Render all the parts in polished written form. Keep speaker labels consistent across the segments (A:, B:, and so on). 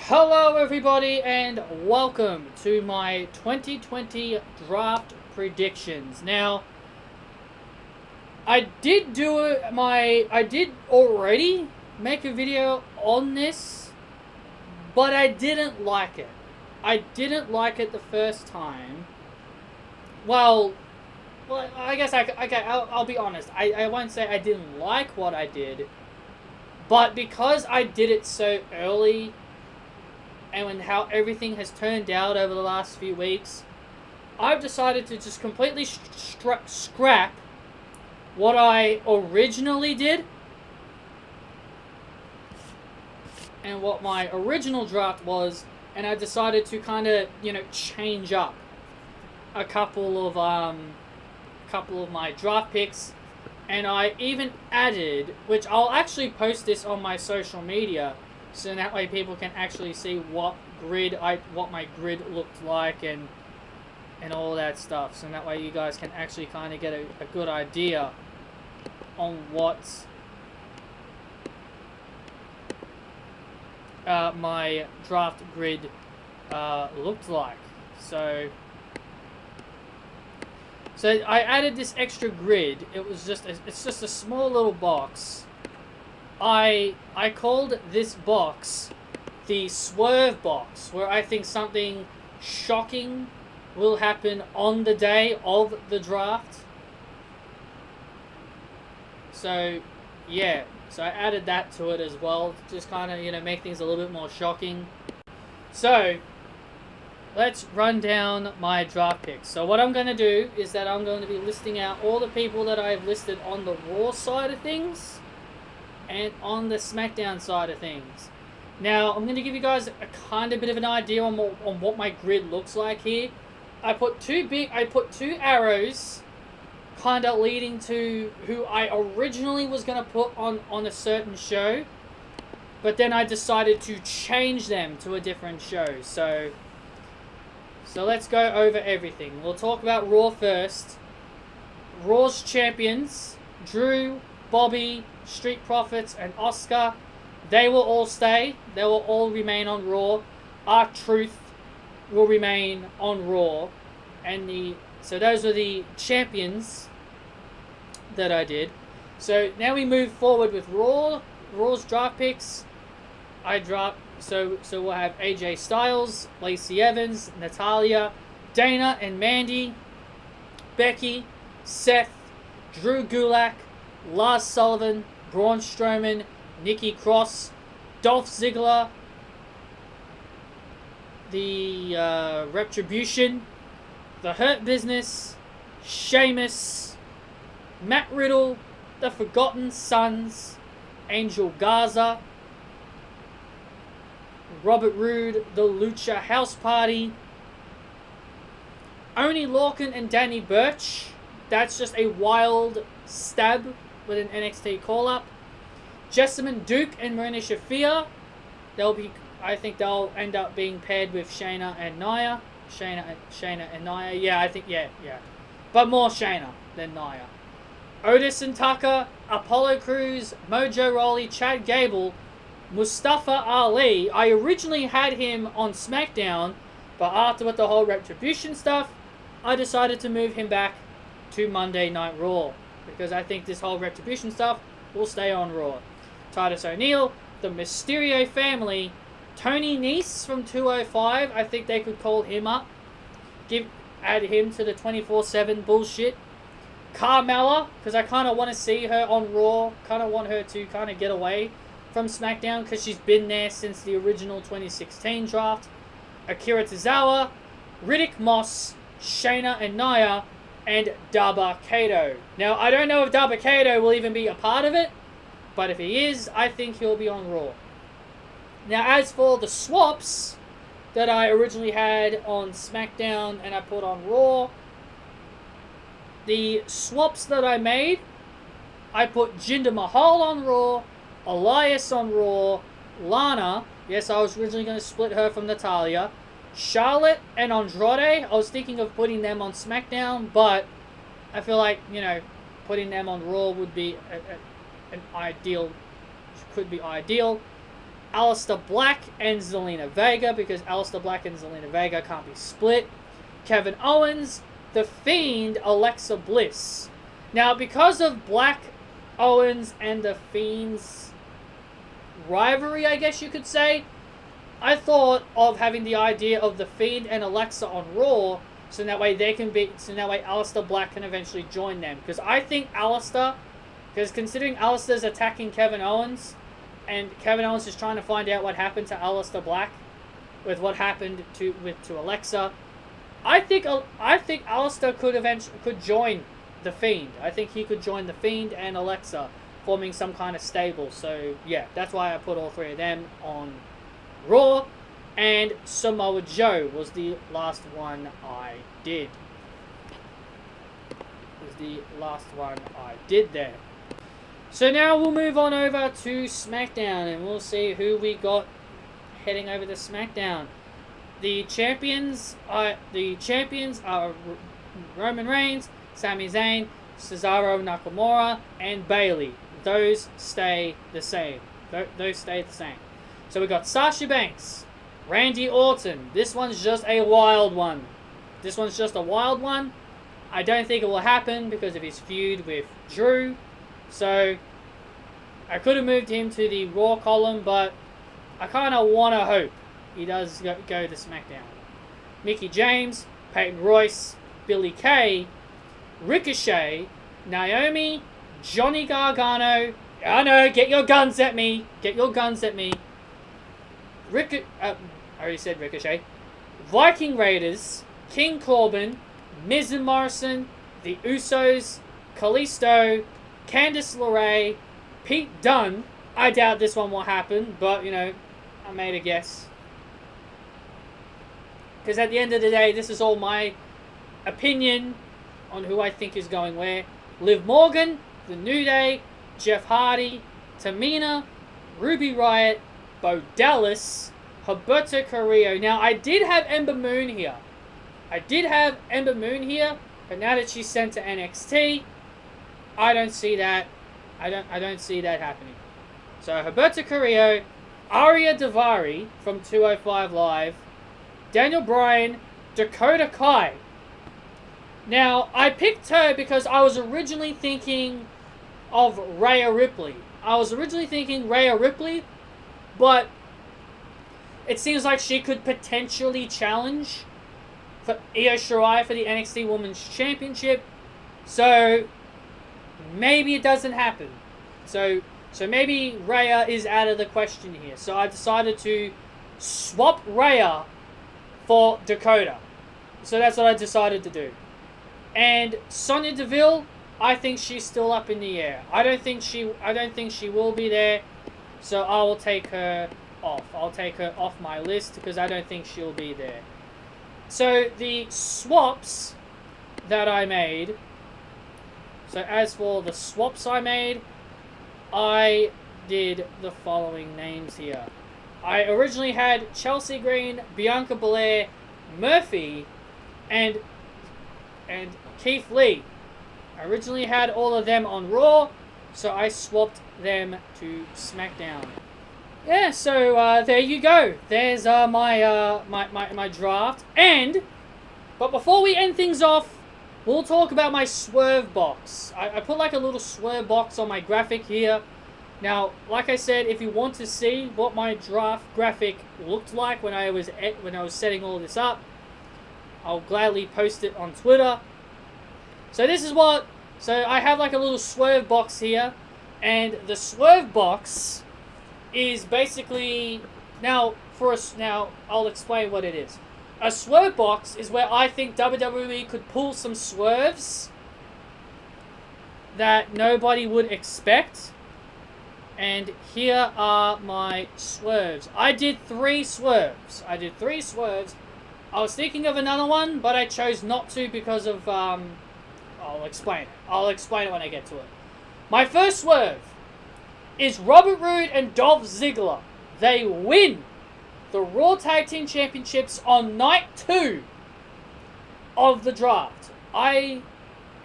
A: Hello everybody and welcome to my 2020 draft predictions. Now, I did already make a video on this, but I didn't like it. I didn't like it the first time. Well, I guess I'll be honest. I won't say I didn't like what I did, but because I did it so early and how everything has turned out over the last few weeks, I've decided to just completely scrap what I originally did and what my original draft was, and I decided to kind of, change up a couple of my draft picks, and I even added, which I'll actually post this on my social media, so that way people can actually see what my grid looked like and all that stuff. So that way you guys can actually kind of get a good idea on what my draft grid looked like. So I added this extra grid. It's just a small little box. I called this box the swerve box, where I think something shocking will happen on the day of the draft. So, yeah. So I added that to it as well, just kind of, make things a little bit more shocking. So, let's run down my draft picks. So what I'm going to do is that I'm going to be listing out all the people that I've listed on the Raw side of things and on the Smackdown side of things. Now, I'm going to give you guys a kind of bit of an idea on what my grid looks like here. I put two arrows kind of leading to who I originally was going to put on a certain show, but then I decided to change them to a different show. So let's go over everything. We'll talk about Raw first. Raw's champions, Drew, Bobby, Street Profits, and Oscar, they will all stay. They will all remain on Raw. R-Truth will remain on Raw. So those are the champions that I did. So now we move forward with Raw's draft picks. So we'll have AJ Styles, Lacey Evans, Natalya, Dana and Mandy, Becky, Seth, Drew Gulak, Lars Sullivan, Braun Strowman, Nikki Cross, Dolph Ziggler, the Retribution, The Hurt Business, Sheamus, Matt Riddle, The Forgotten Sons, Angel Garza, Robert Roode, The Lucha House Party, Oney Lorcan and Danny Burch. That's just a wild stab with an NXT call-up. Jessamyn Duke and Marina Shafir. I think they'll end up being paired with Shayna and Nia. Shayna and Nia. Yeah, I think, yeah. But more Shayna than Nia. Otis and Tucker, Apollo Crews, Mojo Rawley, Chad Gable, Mustafa Ali. I originally had him on Smackdown, but after with the whole Retribution stuff, I decided to move him back to Monday Night Raw, because I think this whole Retribution stuff will stay on Raw. Titus O'Neil, the Mysterio family, Tony Nese from 205. I think they could call him up, add him to the 24/7 bullshit. Carmella, because I kind of want to see her on Raw. Kind of want her to kind of get away from SmackDown, because she's been there since the original 2016 draft. Akira Tozawa, Riddick Moss, Shayna and Nia, and Daba Kato. Now, I don't know if Daba Kato will even be a part of it, but if he is, I think he'll be on Raw. Now, as for the swaps that I originally had on SmackDown and I put on Raw, the swaps that I made, I put Jinder Mahal on Raw, Elias on Raw, Lana, yes, I was originally going to split her from Natalya, Charlotte and Andrade. I was thinking of putting them on SmackDown, but I feel like, putting them on Raw would be an ideal, could be ideal. Aleister Black and Zelina Vega, because Aleister Black and Zelina Vega can't be split. Kevin Owens, The Fiend, Alexa Bliss. Now, because of Black, Owens, and The Fiend's rivalry, I guess you could say, I thought of having the idea of The Fiend and Alexa on Raw, so that way Aleister Black can eventually join them. Because I think because considering Aleister's attacking Kevin Owens, and Kevin Owens is trying to find out what happened to Aleister Black with what happened to Alexa, I think Aleister could join The Fiend. I think he could join The Fiend and Alexa, forming some kind of stable. So yeah, that's why I put all three of them on Raw, and Samoa Joe was the last one I did. There. So now we'll move on over to SmackDown, and we'll see who we got heading over to SmackDown. The champions are Roman Reigns, Sami Zayn, Cesaro Nakamura, and Bayley. Those stay the same. So we got Sasha Banks, Randy Orton. This one's just a wild one. I don't think it will happen because of his feud with Drew. So I could have moved him to the Raw column, but I kind of want to hope he does go to SmackDown. Mickie James, Peyton Royce, Billie Kay, Ricochet, Naomi, Johnny Gargano. I know, get your guns at me. I already said Ricochet. Viking Raiders, King Corbin, Miz and Morrison, The Usos, Kalisto, Candice LeRae, Pete Dunne. I doubt this one will happen, but, I made a guess. Because at the end of the day, this is all my opinion on who I think is going where. Liv Morgan, The New Day, Jeff Hardy, Tamina, Ruby Riott, Bo Dallas, Humberto Carrillo. Now, I did have Ember Moon here. But now that she's sent to NXT, I don't see that. I don't see that happening. So, Humberto Carrillo, Aria Daivari from 205 Live, Daniel Bryan, Dakota Kai. Now, I picked her because I was originally thinking of Rhea Ripley. But it seems like she could potentially challenge for Io Shirai for the NXT Women's Championship. So maybe it doesn't happen. So maybe Rhea is out of the question here. So I decided to swap Rhea for Dakota. So that's what I decided to do. And Sonya Deville, I think she's still up in the air. I don't think she will be there. So I will take her off. I'll take her off my list because I don't think she'll be there. So the swaps that I made. So as for the swaps I made, I did the following names here. I originally had Chelsea Green, Bianca Belair, Murphy, and Keith Lee. I originally had all of them on Raw, so I swapped them to SmackDown. Yeah, so there you go. There's my draft. But before we end things off, we'll talk about my swerve box. I put like a little swerve box on my graphic here. Now, like I said, if you want to see what my draft graphic looked like when I was setting all this up, I'll gladly post it on Twitter. So I have like a little swerve box here, and the swerve box is basically now I'll explain what it is. A swerve box is where I think WWE could pull some swerves that nobody would expect. And here are my swerves. I did 3 swerves. I was thinking of another one, but I chose not to because of I'll explain it. I'll explain it when I get to it. My first swerve is Robert Roode and Dolph Ziggler. They win the Raw Tag Team Championships on night 2 of the draft. I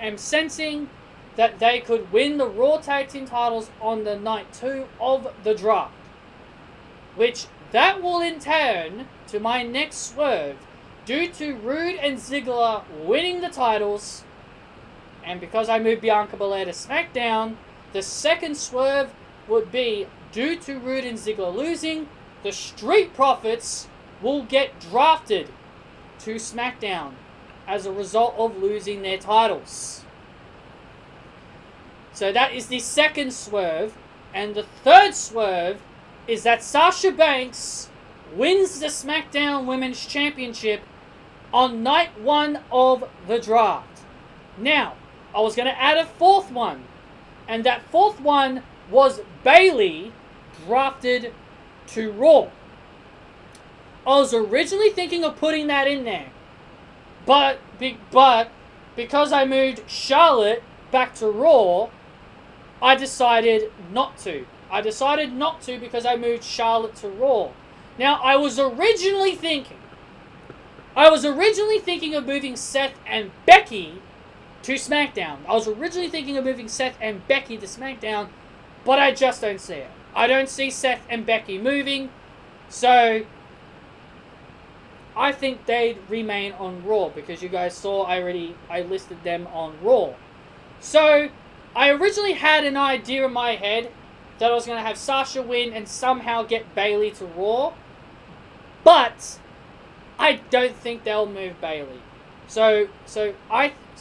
A: am sensing that they could win the Raw Tag Team titles on the night 2 of the draft. which that will in turn to my next swerve. Due to Rude and Ziggler winning the titles, and because I moved Bianca Belair to SmackDown, the second swerve would be, due to Rude and Ziggler losing, the Street Profits will get drafted to SmackDown as a result of losing their titles. So that is the second swerve. And the third swerve is that Sasha Banks wins the SmackDown Women's Championship on night 1 of the draft. Now, I was going to add a fourth one. And that fourth one was Bayley drafted to Raw. I was originally thinking of putting that in there. But because I moved Charlotte back to Raw, I decided not to. I decided not to because I moved Charlotte to Raw. Now, I was originally thinking of moving Seth and Becky to SmackDown. I was originally thinking of moving Seth and Becky to SmackDown, but I just don't see it. I don't see Seth and Becky moving, so I think they'd remain on Raw, because you guys saw I listed them on Raw. So, I originally had an idea in my head that I was going to have Sasha win and somehow get Bayley to Raw, but I don't think they'll move Bayley. So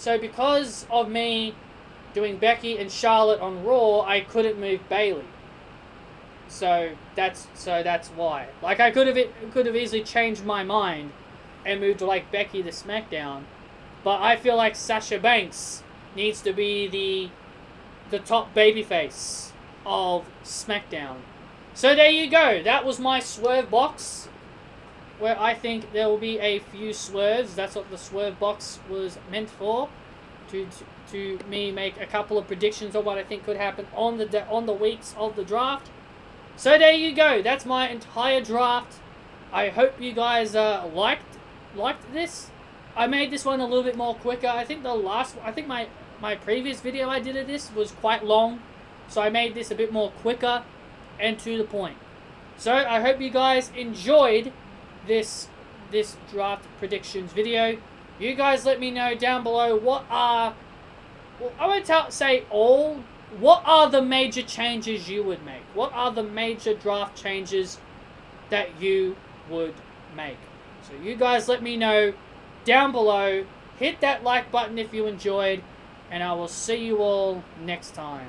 A: because of me doing Becky and Charlotte on Raw, I couldn't move Bayley. So that's why. Like, I could have easily changed my mind and moved like Becky to SmackDown, but I feel like Sasha Banks needs to be the top babyface of SmackDown. So there you go. That was my swerve box, where I think there will be a few swerves. That's what the swerve box was meant for, to me make a couple of predictions of what I think could happen on the weeks of the draft. So there you go. That's my entire draft. I hope you guys liked this. I made this one a little bit more quicker. I think my previous video I did of this was quite long, so I made this a bit more quicker and to the point. So I hope you guys enjoyed this draft predictions video. You guys let me know down below what are the major changes you would make. What are the major draft changes that you would make? So you guys let me know down below. Hit that like button if you enjoyed, and I will see you all next time.